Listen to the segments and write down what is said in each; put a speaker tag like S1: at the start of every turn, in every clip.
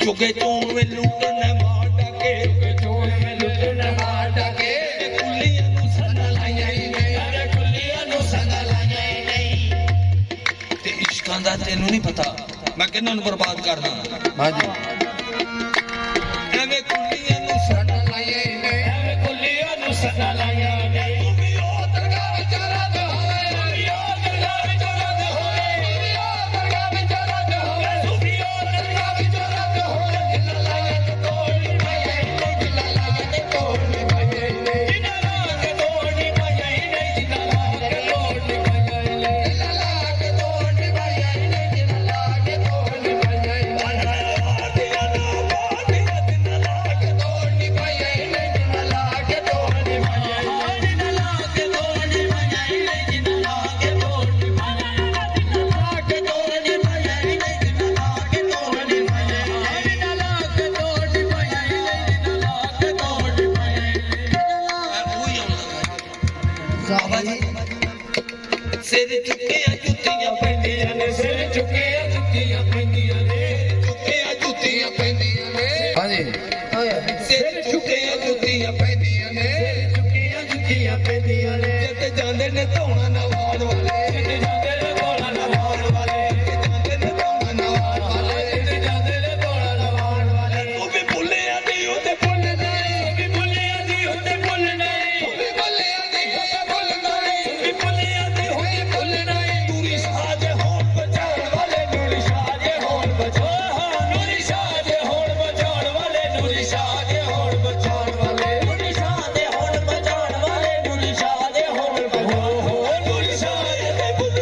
S1: चुगे चोन में लुटन मार डाके चोन में लुटन मार डाके कुलियां नू सना लाइया ही नहीं अरे कुलियां नू सना लाइया ही नहीं ते इश्कां दा तैनू नहीं पता मैं किन्हां नू बर्बाद करना हां जी एवें कुलियां नू सना लाइया ही नहीं एवें कुलियां नू सना लाइया नहीं सिर चुके जुतियां पैंदियां ने सिर चुके जुतियां पैंदियां ने चुके जुतियां पैंदियां ने हां जी सिर चुके जुतियां पैंदियां ने चुके जुतियां पैंदियां ने जट जांदे ने धौणा नवाज वाले जट जांदे ने धौणा नवाज वाले जांदे ने धौणा नवाज वाले जांदे ने धौणा नवाज वाले तू भी भुलिया दी ओते भुल नहीं तू भी भुलिया दी ओते भुल नहीं तू भी भुलिया दी ओते भुल नहीं तू भी भुलिया दी ओते भुल नहीं नूरी शाह दे होण बचाण वाले नूरी शाह दे होण बचाण नूरी शाह दे होण बचाण वाले नूरी शाह दे होण बचाण वाले नूरी शाह दे होण बचाण वाले नूरी शाह दे होण बचाण नूरी शाह दे भुल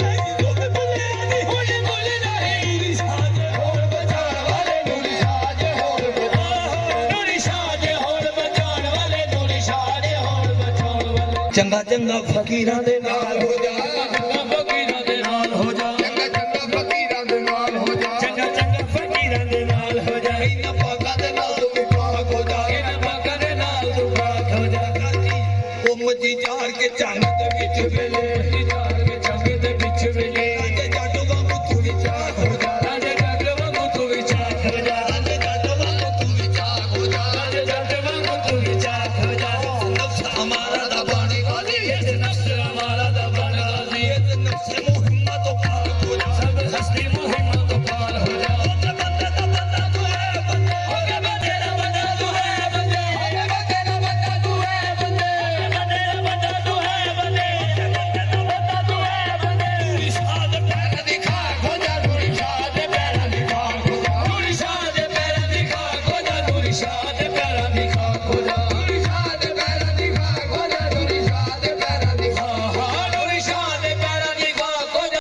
S1: नहीं तू भी भुलिया दी ओते भुल नहीं नूरी शाह दे होण बचाण वाले नूरी शाह दे होण बचाण नूरी शाह दे होण बचाण वाले नूरी शाह दे होण बचाण वाले चंगा चंगा फकीरां दे नाल हो जा चंगा फकीरां दे नाल हो जा चंगा चंगा फकीरां दे नाल हो जा चंगा चंगा फकीरां दे नाल हो जा इना पाका दे नाल तू पाक हो जा इना पाका दे नाल तू पाक हो जा काजी ओ मजी जार के चंग दे विच वेले जार के चंग दे विच वेले